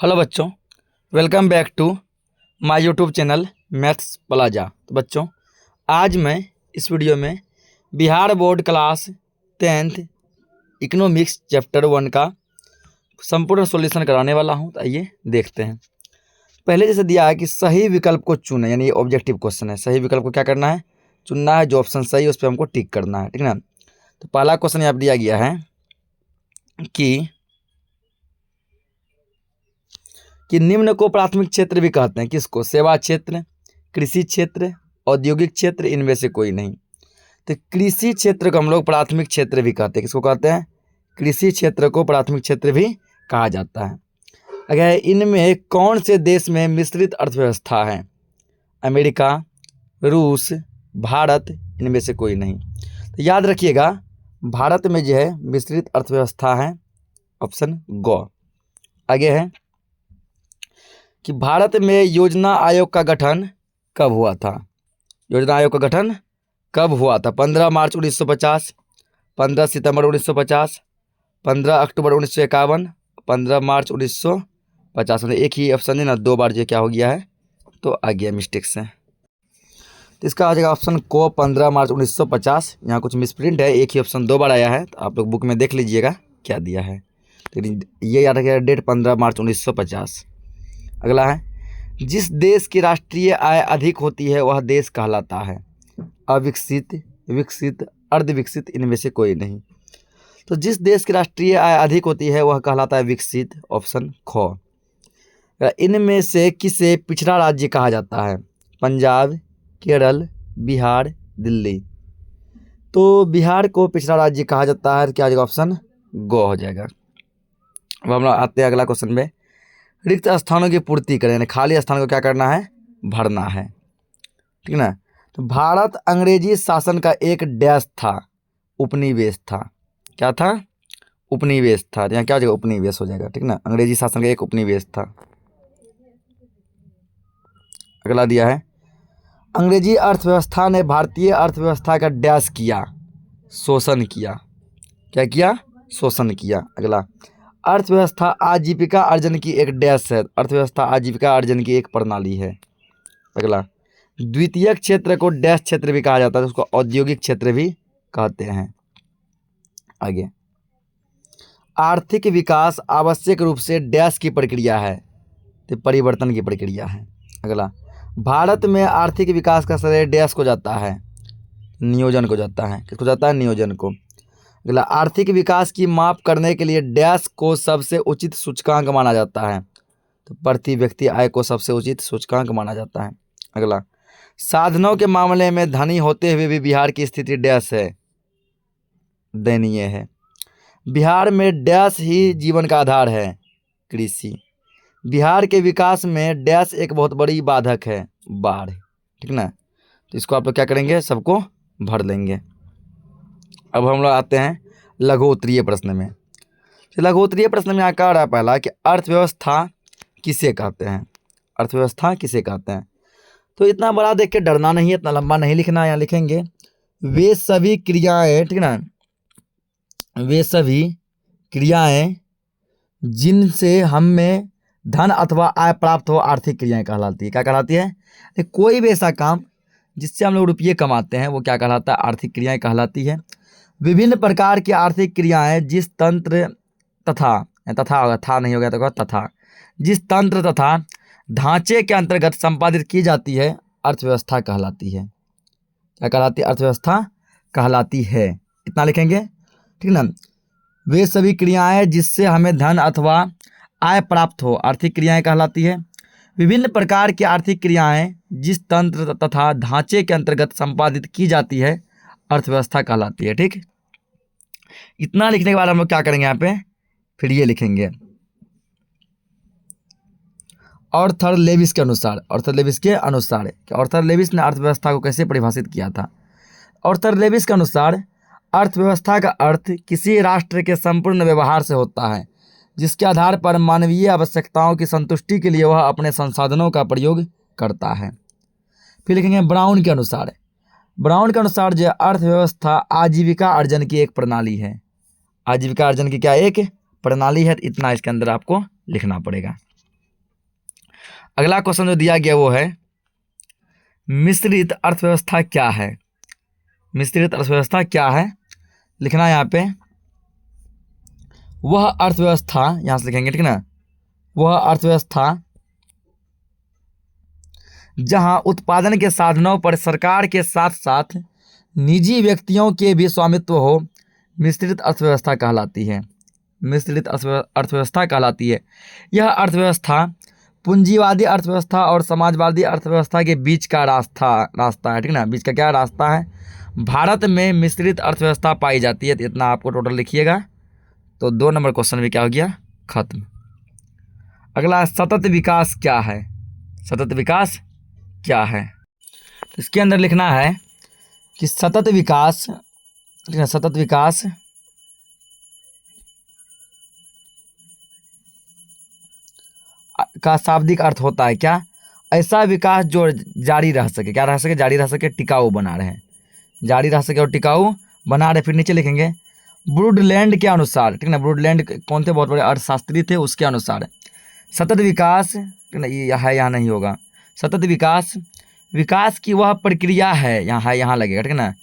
Hello बच्चों, welcome back to my YouTube channel Maths Plaza. तो बच्चों, आज मैं इस वीडियो में Bihar board class 10th economics chapter 1 का संपूर्ण सॉल्यूशन कराने वाला हूं। तो आइए देखते हैं। पहले जैसे दिया है कि सही विकल्प को चुनें, यानी ये ऑब्जेक्टिव क्वेश्चन है। सही विकल्प को क्या करना है? चुनना है। जो ऑप्शन सही है उस पर हमको टिक करना है, ठीक ना। तो पहला क्वेश्चन यहाँ दिया गया है कि निम्न को प्राथमिक क्षेत्र भी कहते हैं। किसको? सेवा क्षेत्र, कृषि क्षेत्र, औद्योगिक क्षेत्र, इनमें से कोई नहीं। तो कृषि क्षेत्र को हम लोग प्राथमिक क्षेत्र भी कहते हैं। किसको कहते हैं? कृषि क्षेत्र को प्राथमिक क्षेत्र भी कहा जाता है। अगर इनमें कौन से देश में मिश्रित अर्थव्यवस्था है? अमेरिका, रूस, भारत, इनमें से कोई नहीं। तो याद रखिएगा, भारत में जो है मिश्रित अर्थव्यवस्था है, ऑप्शन ग। आगे है कि भारत में योजना आयोग का गठन कब हुआ था? योजना आयोग का गठन कब हुआ था? 15 मार्च 1950, 15 सितंबर 1950, 15 अक्टूबर 1951, 15 मार्च 1950। मतलब एक ही ऑप्शन है ना, दो बार जो क्या हो गया है तो आ गया मिस्टेक से। तो इसका आ जाएगा ऑप्शन को 15 मार्च 1950। यहाँ कुछ मिसप्रिंट है, एक ही ऑप्शन दो बार आया है, तो आप लोग बुक में देख लीजिएगा क्या दिया है। लेकिन ये याद रखिएगा, डेट 15 मार्च 1950। अगला है, जिस देश की राष्ट्रीय आय अधिक होती है वह देश कहलाता है। अविकसित, विकसित, अर्धविकसित, इनमें से कोई नहीं। तो जिस देश की राष्ट्रीय आय अधिक होती है वह कहलाता है विकसित, ऑप्शन ख। इनमें से किसे पिछड़ा राज्य कहा जाता है? पंजाब, केरल, बिहार, दिल्ली। तो बिहार को पिछड़ा राज्य कहा जाता है, क्या हो जाएगा? ऑप्शन ग हो जाएगा। अब हम लोग आते हैं अगला क्वेश्चन में। रिक्त स्थानों की पूर्ति करें, यानी खाली स्थान को क्या करना है? भरना है, ठीक ना। तो भारत अंग्रेजी शासन का एक डैश था, उपनिवेश था। क्या था? उपनिवेश था। यहाँ क्या हो जाएगा? उपनिवेश हो जाएगा, ठीक ना। अंग्रेजी शासन का एक उपनिवेश था। अगला दिया है, अंग्रेजी अर्थव्यवस्था ने भारतीय अर्थव्यवस्था का डैश किया, शोषण किया। क्या किया? शोषण किया। अगला, अर्थव्यवस्था आजीविका अर्जन की एक डैश है। अर्थव्यवस्था आजीविका अर्जन की एक प्रणाली है। अगला, द्वितीयक क्षेत्र को डैश क्षेत्र भी कहा जाता है, उसको औद्योगिक क्षेत्र भी कहते हैं। आगे, आर्थिक विकास आवश्यक रूप से डैश की प्रक्रिया है, तो परिवर्तन की प्रक्रिया है। अगला, भारत में आर्थिक विकास का श्रेय डैश को जाता है? नियोजन को जाता है। किसको जाता है? नियोजन को। अगला, आर्थिक विकास की माप करने के लिए डैश को सबसे उचित सूचकांक माना जाता है? तो प्रति व्यक्ति आय को सबसे उचित सूचकांक माना जाता है। अगला, साधनों के मामले में धनी होते हुए भी बिहार की स्थिति डैश है, दयनीय है। बिहार में डैश ही जीवन का आधार है, कृषि। बिहार के विकास में डैश एक बहुत बड़ी बाधक है, बाढ़, ठीक ना। तो इसको आप लोग क्या करेंगे? सबको भर लेंगे। अब हम लोग आते हैं लघु-उत्तरीय प्रश्न में। तो लघु-उत्तरीय प्रश्न में यहाँ कह रहा है पहला कि अर्थव्यवस्था किसे कहते हैं? अर्थव्यवस्था किसे कहते हैं? तो इतना बड़ा देख के डरना नहीं है, इतना लंबा नहीं लिखना। यहाँ लिखेंगे वे सभी क्रियाएं, ठीक ना, वे सभी क्रियाएं जिनसे हमें धन अथवा आय प्राप्त हो, आर्थिक क्रियाएं कहलाती है। क्या कहलाती है? तो कोई भी ऐसा काम जिससे हम लोग रुपये कमाते हैं वो क्या कहलाता है? आर्थिक क्रियाएं कहलाती है। विभिन्न प्रकार की आर्थिक क्रियाएं जिस तंत्र तथा तथा था नहीं हो गया तो तथा जिस तंत्र तथा ढांचे के अंतर्गत संपादित की जाती है, अर्थव्यवस्था कहलाती है। क्या कहलाती है? अर्थव्यवस्था कहलाती है। इतना लिखेंगे, ठीक ना। वे सभी क्रियाएं जिससे हमें धन अथवा आय प्राप्त हो, आर्थिक क्रियाएं कहलाती है। विभिन्न प्रकार की आर्थिक क्रियाएं जिस तंत्र तथा ढांचे के अंतर्गत संपादित की जाती है, अर्थव्यवस्था कहलाती है, ठीक। इतना लिखने के बाद हम लोग क्या करेंगे? यहाँ पे फिर ये लिखेंगे ऑर्थर लेविस के अनुसार। ऑर्थर लेविस के अनुसार कि ऑर्थर लेविस ने अर्थव्यवस्था को कैसे परिभाषित किया था? ऑर्थर लेविस के अनुसार अर्थव्यवस्था का अर्थ किसी राष्ट्र के संपूर्ण व्यवहार से होता है जिसके आधार पर मानवीय आवश्यकताओं की संतुष्टि के लिए वह अपने संसाधनों का प्रयोग करता है। फिर लिखेंगे ब्राउन के अनुसार। ब्राउन के अनुसार जो अर्थव्यवस्था आजीविका अर्जन की एक प्रणाली है। आजीविका अर्जन की क्या एक प्रणाली है? इतना इसके अंदर आपको लिखना पड़ेगा। अगला क्वेश्चन जो दिया गया वो है मिश्रित अर्थव्यवस्था क्या है। मिश्रित अर्थव्यवस्था क्या है, लिखना है यहाँ पे, वह अर्थव्यवस्था, यहाँ से लिखेंगे ठीक ना, वह अर्थव्यवस्था जहां उत्पादन के साधनों पर सरकार के साथ साथ निजी व्यक्तियों के भी स्वामित्व हो, मिश्रित अर्थव्यवस्था कहलाती है। मिश्रित अर्थव्यवस्था कहलाती है। यह अर्थव्यवस्था पूंजीवादी अर्थव्यवस्था और समाजवादी अर्थव्यवस्था के बीच का रास्ता है ठीक ना, बीच का क्या रास्ता है। भारत में मिश्रित अर्थव्यवस्था पाई जाती है। तो इतना आपको टोटल लिखिएगा, तो 2 नंबर क्वेश्चन भी क्या हो गया, खत्म। अगला सतत विकास क्या है। सतत विकास क्या है, तो इसके अंदर लिखना है कि सतत विकास, सतत विकास का शाब्दिक अर्थ होता है क्या, ऐसा विकास जो जारी रह सके, क्या रह सके, जारी रह सके, टिकाऊ बना रहे, जारी रह सके और टिकाऊ बना रहे। फिर नीचे लिखेंगे ब्रूडलैंड के अनुसार, ठीक ना, ब्रूडलैंड कौन थे, बहुत बड़े अर्थशास्त्री थे, उसके अनुसार सतत विकास, ठीक ना, ये है यहाँ नहीं होगा। सतत विकास, विकास की वह प्रक्रिया है, यहाँ है यहाँ लगेगा ठीक ना,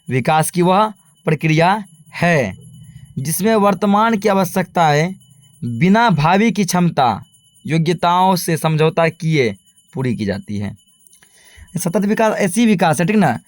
विकास की वह प्रक्रिया है जिसमें वर्तमान की आवश्यकताएं बिना भावी की क्षमता योग्यताओं से समझौता किए पूरी की जाती है। सतत विकास ऐसी विकास है ठीक ना,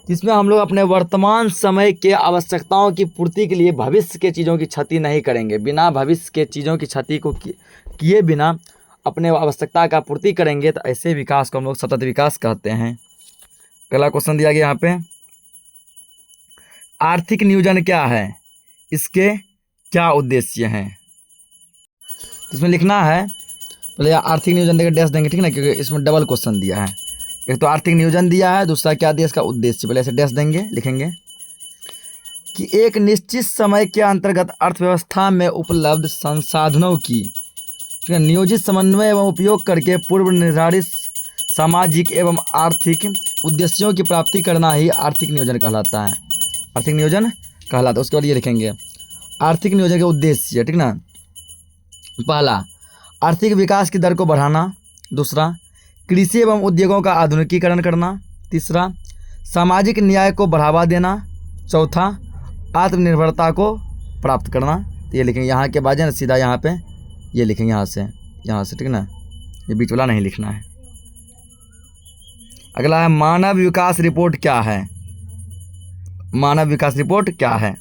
जिसमें हम लोग अपने वर्तमान समय के आवश्यकताओं की पूर्ति के लिए भविष्य के चीज़ों की क्षति नहीं करेंगे, बिना भविष्य के चीज़ों की क्षति को किए बिना अपने आवश्यकता का पूर्ति करेंगे, तो ऐसे विकास को हम लोग सतत विकास कहते हैं। अगला क्वेश्चन दिया गया यहाँ पे, आर्थिक नियोजन क्या है, इसके क्या उद्देश्य हैं। तो इसमें लिखना है, पहले आर्थिक नियोजन देकर डैश देंगे ठीक ना, क्योंकि इसमें डबल क्वेश्चन दिया है। एक तो आर्थिक नियोजन दिया है, दूसरा क्या दिया, इसका उद्देश्य, पहले ऐसे डैश देंगे, लिखेंगे कि एक निश्चित समय के अंतर्गत अर्थव्यवस्था में उपलब्ध संसाधनों की नियोजित समन्वय एवं उपयोग करके पूर्व निर्धारित सामाजिक एवं आर्थिक उद्देश्यों की प्राप्ति करना ही आर्थिक नियोजन कहलाता है। आर्थिक नियोजन कहलाता है। उसके बाद ये लिखेंगे आर्थिक नियोजन के उद्देश्य, ठीक ना, पहला आर्थिक विकास की दर को बढ़ाना, दूसरा कृषि एवं उद्योगों का आधुनिकीकरण करना, तीसरा सामाजिक न्याय को बढ़ावा देना, चौथा आत्मनिर्भरता को प्राप्त करना। तो ये लिखेंगे, यहाँ के बाद सीधा यहाँ पे ये लिखेंगे, यहाँ से ठीक ना, ये बीच वाला नहीं लिखना है। अगला है मानव विकास रिपोर्ट क्या है। मानव विकास रिपोर्ट क्या है,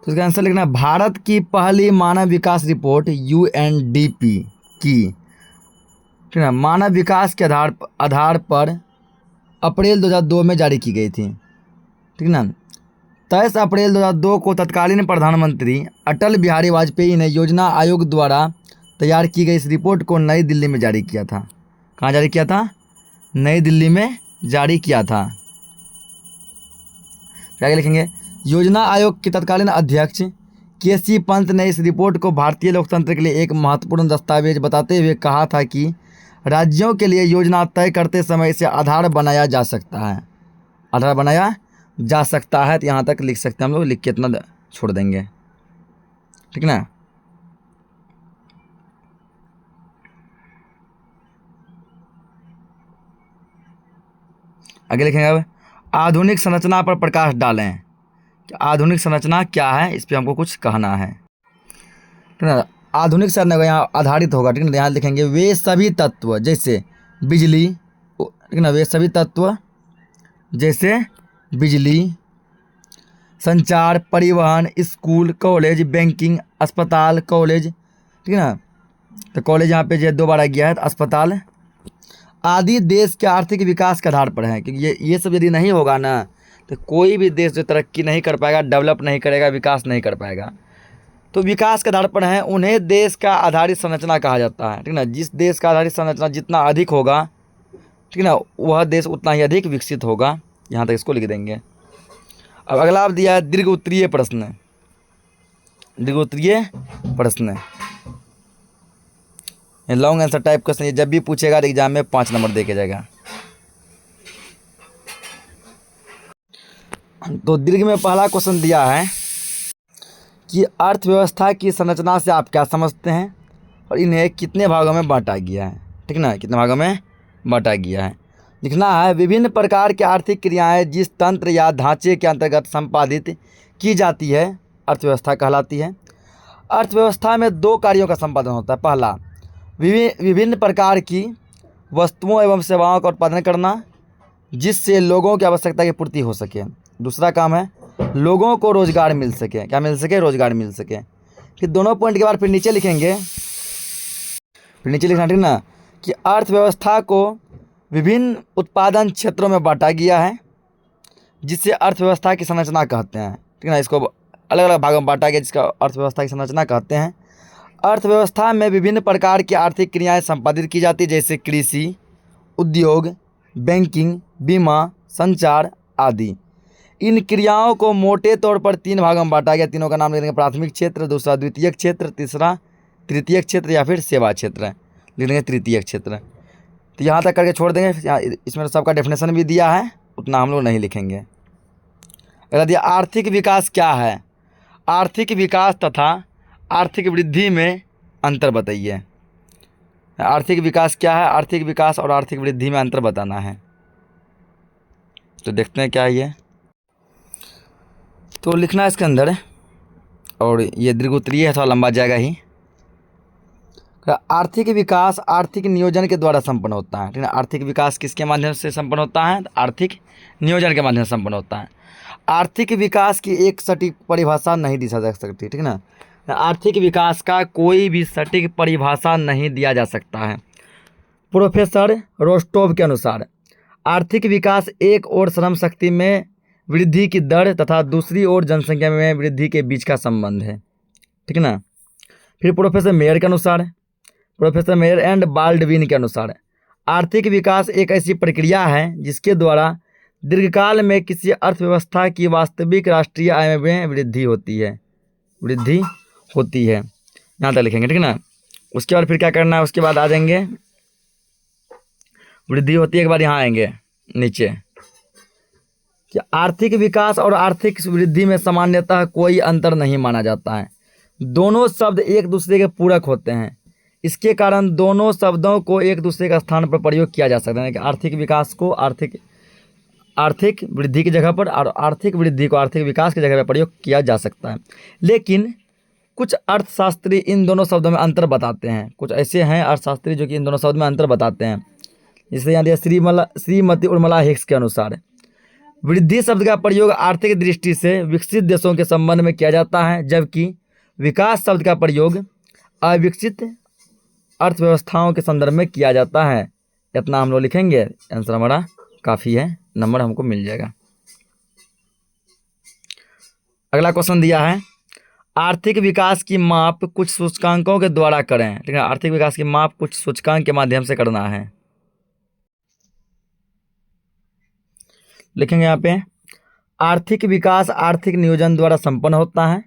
तो इसका आंसर लिखना है भारत की पहली मानव विकास रिपोर्ट UNDP की, ठीक है, मानव विकास के आधार पर अप्रैल 2002 में जारी की गई थी, ठीक ना। 23 अप्रैल 2002 को तत्कालीन प्रधानमंत्री अटल बिहारी वाजपेयी ने योजना आयोग द्वारा तैयार की गई इस रिपोर्ट को नई दिल्ली में जारी किया था। कहाँ जारी किया था, नई दिल्ली में जारी किया था। क्या लिखेंगे, योजना आयोग के तत्कालीन अध्यक्ष KC पंत ने इस रिपोर्ट को भारतीय लोकतंत्र के लिए एक महत्वपूर्ण दस्तावेज बताते हुए कहा था कि राज्यों के लिए योजना तय करते समय इसे आधार बनाया जा सकता है, आधार बनाया जा सकता है। तो यहाँ तक लिख सकते हैं हम लोग, लिख के इतना छोड़ देंगे, ठीक ना। आगे लिखेंगे अब आधुनिक संरचना पर प्रकाश डालें। आधुनिक संरचना क्या है, इस पर हमको कुछ कहना है, ठीक ना। आधुनिक संरचना यहाँ आधारित होगा, ठीक ना। यहाँ लिखेंगे वे सभी तत्व जैसे बिजली, ठीक ना, वे सभी तत्व जैसे बिजली, संचार, परिवहन, स्कूल, कॉलेज, बैंकिंग, अस्पताल, कॉलेज, ठीक है ना। तो कॉलेज यहाँ पे जो 2 बार आ गया है, तो अस्पताल आदि देश के आर्थिक विकास के आधार पर है। क्योंकि ये सब यदि नहीं होगा ना, तो कोई भी देश जो तरक्की नहीं कर पाएगा, डेवलप नहीं करेगा, विकास नहीं कर पाएगा। तो विकास के आधार पर है, उन्हें देश का आधारित संरचना कहा जाता है, ठीक ना। जिस देश का आधारित संरचना जितना अधिक होगा, ठीक ना, वह देश उतना ही अधिक विकसित होगा। यहाँ तक इसको लिख देंगे। अब अगला आप दिया है दीर्घ उत्तरीय प्रश्न। दीर्घ उत्तरीय प्रश्न लॉन्ग आंसर टाइप क्वेश्चन, ये जब भी पूछेगा एग्जाम में 5 नंबर दे के जाएगा। तो दीर्घ में पहला क्वेश्चन दिया है कि अर्थव्यवस्था की संरचना से आप क्या समझते हैं। और इन्हें कितने भागों में बांटा गया है, ठीक ना, कितने भागों में बांटा गया है। लिखना है विभिन्न प्रकार की आर्थिक क्रियाएं जिस तंत्र या ढांचे के अंतर्गत संपादित की जाती है अर्थव्यवस्था कहलाती है। अर्थव्यवस्था में दो कार्यों का संपादन होता है। पहला, विभिन्न प्रकार की वस्तुओं एवं सेवाओं का उत्पादन करना जिससे लोगों की आवश्यकता की पूर्ति हो सके। दूसरा काम है लोगों को रोजगार मिल सके। क्या मिल सके? रोजगार मिल सके। फिर दोनों पॉइंट के बाद फिर नीचे लिखेंगे, फिर नीचे लिखना, ठीक ना, कि अर्थव्यवस्था को विभिन्न उत्पादन क्षेत्रों में बांटा गया है जिससे अर्थव्यवस्था की संरचना कहते हैं, ठीक ना। इसको अलग अलग भागों में बांटा गया जिसका अर्थव्यवस्था की संरचना कहते हैं। अर्थव्यवस्था में विभिन्न प्रकार की आर्थिक क्रियाएं संपादित की जाती है जैसे कृषि, उद्योग, बैंकिंग, बीमा, संचार आदि। इन क्रियाओं को मोटे तौर पर तीन भागों में बांटा गया। तीनों का नाम ले लेंगे, प्राथमिक क्षेत्र, दूसरा द्वितीयक क्षेत्र, तीसरा तृतीयक क्षेत्र या फिर सेवा क्षेत्र। लिख लेंगे तृतीयक क्षेत्र। तो यहाँ तक करके छोड़ देंगे, इसमें सबका डेफिनेशन भी दिया है, उतना हम लोग नहीं लिखेंगे। अगर दिया आर्थिक विकास क्या है, आर्थिक विकास तथा आर्थिक वृद्धि में अंतर बताइए। आर्थिक विकास क्या है, आर्थिक विकास और आर्थिक वृद्धि में अंतर बताना है। तो देखते हैं क्या है ये। तो लिखना है इसके अंदर, और ये दीर्घोत्तरीय है, थोड़ा लंबा जाएगा ही। आर्थिक विकास आर्थिक नियोजन के द्वारा संपन्न होता है, ठीक है। आर्थिक विकास किसके माध्यम से संपन्न होता है? आर्थिक नियोजन के माध्यम से संपन्न होता है। आर्थिक विकास की एक सटीक परिभाषा नहीं दी जा सकती, ठीक ना। आर्थिक विकास का कोई भी सटीक परिभाषा नहीं दिया जा सकता है। प्रोफेसर रोस्टोव के अनुसार आर्थिक विकास एक ओर श्रम शक्ति में वृद्धि की दर तथा दूसरी ओर जनसंख्या में वृद्धि के बीच का संबंध है, ठीक ना। फिर प्रोफेसर मेयर के अनुसार, प्रोफेसर मेयर एंड बाल्डविन के अनुसार आर्थिक विकास एक ऐसी प्रक्रिया है जिसके द्वारा दीर्घकाल में किसी अर्थव्यवस्था की वास्तविक राष्ट्रीय आय में वृद्धि होती है, वृद्धि होती है। यहाँ तक लिखेंगे, ठीक ना। उसके बाद फिर क्या करना है, उसके बाद आ जाएंगे वृद्धि होती है के बाद यहाँ आएंगे नीचे कि आर्थिक विकास और आर्थिक वृद्धि में सामान्यतः कोई अंतर नहीं माना जाता है। दोनों शब्द एक दूसरे के पूरक होते हैं। इसके कारण दोनों शब्दों को एक दूसरे के स्थान पर प्रयोग किया जा सकता है कि आर्थिक विकास को आर्थिक वृद्धि की जगह पर और आर्थिक वृद्धि को आर्थिक विकास की जगह पर प्रयोग किया जा सकता है। लेकिन कुछ अर्थशास्त्री इन दोनों शब्दों में अंतर बताते हैं। कुछ ऐसे हैं अर्थशास्त्री जो कि इन दोनों शब्दों में अंतर बताते हैं। जैसे यहाँ दिया श्रीमती उर्मिला हिक्स के अनुसार वृद्धि शब्द का प्रयोग आर्थिक दृष्टि से विकसित देशों के संबंध में किया जाता है, जबकि विकास शब्द का प्रयोग अविकसित अर्थव्यवस्थाओं के संदर्भ में किया जाता है। इतना हम लोग लिखेंगे, आंसर हमारा काफ़ी है, नंबर हमको मिल जाएगा। अगला क्वेश्चन दिया है आर्थिक विकास की माप कुछ सूचकांकों के द्वारा करें, ठीक है। आर्थिक विकास की माप कुछ सूचकांक के माध्यम से करना है। लिखेंगे यहाँ पे आर्थिक विकास आर्थिक नियोजन द्वारा संपन्न होता है।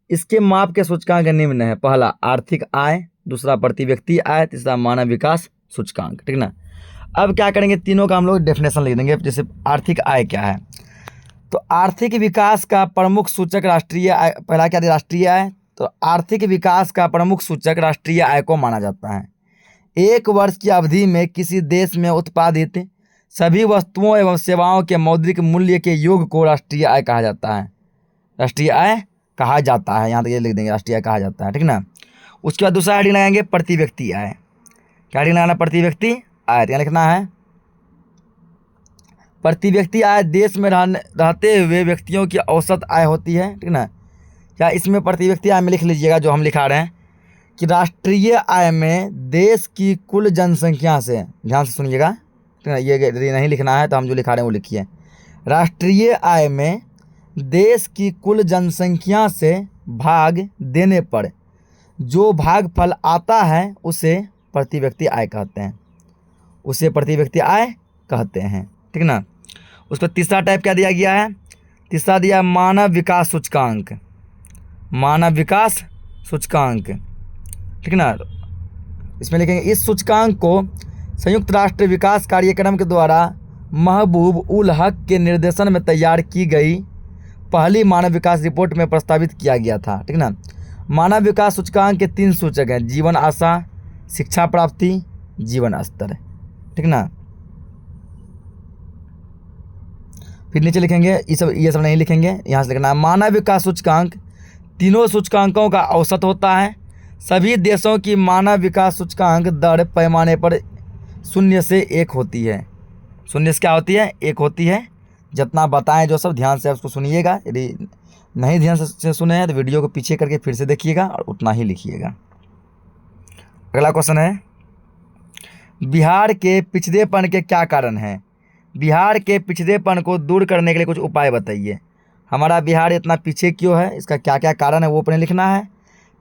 इसके माप के सूचकांक निम्न है। पहला आर्थिक आय, दूसरा प्रति व्यक्ति आय, तीसरा मानव विकास सूचकांक, ठीक ना। अब क्या करेंगे, तीनों का हम लोग डेफिनेशन लिख देंगे। जैसे आर्थिक आय क्या है, तो आर्थिक विकास का प्रमुख सूचक राष्ट्रीय आय, पहला क्या दिया, राष्ट्रीय आय। तो आर्थिक विकास का प्रमुख सूचक राष्ट्रीय आय को माना जाता है। एक वर्ष की अवधि में किसी देश में उत्पादित सभी वस्तुओं एवं सेवाओं के मौद्रिक मूल्य के योग को राष्ट्रीय आय कहा जाता है। राष्ट्रीय आय कहा जाता है, यहाँ तक ये लिख देंगे, राष्ट्रीय आय कहा जाता है, ठीक ना। उसके बाद दूसरा हेडिंग लगाएंगे प्रति व्यक्ति आय। क्या हेडिंग लगाना, प्रति व्यक्ति आय। यहाँ लिखना है प्रति व्यक्ति आय देश में रहते हुए व्यक्तियों की औसत आय होती है, ठीक ना। क्या इसमें प्रति व्यक्ति आय में लिख लीजिएगा जो हम लिखा रहे हैं कि राष्ट्रीय आय में देश की कुल जनसंख्या से, ध्यान से सुनिएगा, ठीक है। ये यदि नहीं लिखना है तो हम जो लिखा रहे हैं वो लिखिए। राष्ट्रीय आय में देश की कुल जनसंख्या से भाग देने पर जो भागफल आता है उसे प्रति व्यक्ति आय कहते हैं, उसे प्रति व्यक्ति आय कहते हैं, ठीक ना। उसको तीसरा टाइप क्या दिया गया है, तीसरा दिया मानव विकास सूचकांक, मानव विकास सूचकांक, ठीक ना। इसमें लिखेंगे इस सूचकांक को संयुक्त राष्ट्र विकास कार्यक्रम के द्वारा महबूब उल हक के निर्देशन में तैयार की गई पहली मानव विकास रिपोर्ट में प्रस्तावित किया गया था, ठीक ना। मानव विकास सूचकांक के 3 सूचक हैं, जीवन आशा, शिक्षा प्राप्ति, जीवन स्तर, ठीक ना। फिर नीचे लिखेंगे ये सब नहीं लिखेंगे, यहाँ से लिखना है मानव विकास सूचकांक तीनों सूचकांकों का औसत होता है। सभी देशों की मानव विकास सूचकांक दर पैमाने पर 0 से 1 होती है। 0 से क्या होती है? 1 होती है। जितना बताएं जो सब ध्यान से उसको सुनिएगा, यदि नहीं ध्यान से सुने हैं तो वीडियो को पीछे करके फिर से देखिएगा और उतना ही लिखिएगा। अगला क्वेश्चन है, बिहार के पिछड़ेपन के क्या कारण हैं? बिहार के पिछड़ेपन को दूर करने के लिए कुछ उपाय बताइए। हमारा बिहार इतना पीछे क्यों है, इसका क्या क्या कारण है वो अपने लिखना है,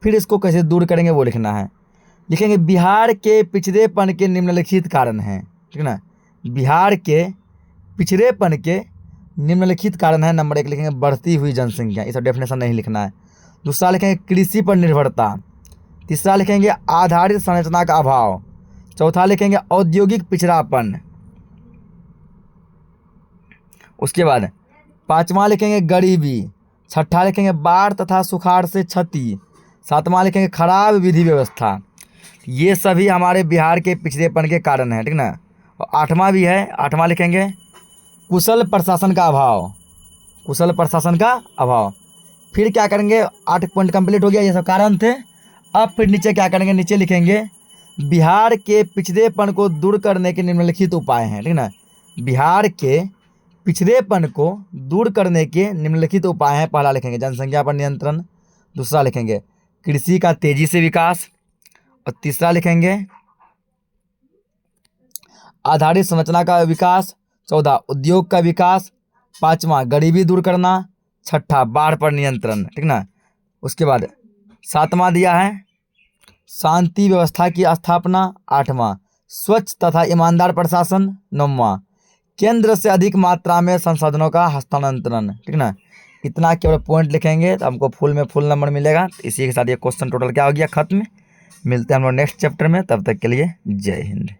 फिर इसको कैसे दूर करेंगे वो लिखना है। लिखेंगे बिहार के पिछड़ेपन के निम्नलिखित कारण हैं, ठीक ना। बिहार के पिछड़ेपन के निम्नलिखित कारण है। नंबर 1 लिखेंगे बढ़ती हुई जनसंख्या, इसका डेफिनेशन नहीं लिखना है। दूसरा लिखेंगे कृषि पर निर्भरता। तीसरा लिखेंगे आधारित संरचना का अभाव। चौथा लिखेंगे औद्योगिक पिछड़ापन। उसके बाद 5वां लिखेंगे गरीबी। 6ठा लिखेंगे बाढ़ तथा सुखाड़ से क्षति। 7वां लिखेंगे खराब विधि व्यवस्था। ये सभी हमारे बिहार के पिछड़ेपन के कारण हैं, ठीक ना। और 8वां भी है, 8वां लिखेंगे कुशल प्रशासन का अभाव। कुशल प्रशासन का अभाव। फिर क्या करेंगे, 8 पॉइंट कंप्लीट हो गया, ये सब कारण थे। अब फिर नीचे क्या करेंगे, नीचे लिखेंगे बिहार के पिछड़ेपन को दूर करने के निम्नलिखित उपाय हैं, ठीक ना। बिहार के पिछड़ेपन को दूर करने के निम्नलिखित उपाय हैं। पहला लिखेंगे जनसंख्या पर नियंत्रण। दूसरा लिखेंगे कृषि का तेजी से विकास। और तीसरा लिखेंगे आधारित संरचना का विकास। 14 उद्योग का विकास। 5वां गरीबी दूर करना। 6ठा बाढ़ पर नियंत्रण, ठीक ना। उसके बाद 7वां दिया है शांति व्यवस्था की स्थापना। 8वां स्वच्छ तथा ईमानदार प्रशासन। 9वां केंद्र से अधिक मात्रा में संसाधनों का हस्तांतरण, ठीक ना। इतना केवल पॉइंट लिखेंगे तो हमको फुल में फुल नंबर मिलेगा। इसी के साथ ये क्वेश्चन टोटल क्या हो गया, खत्म। मिलते हैं हम लोग नेक्स्ट चैप्टर में, तब तक के लिए जय हिंद।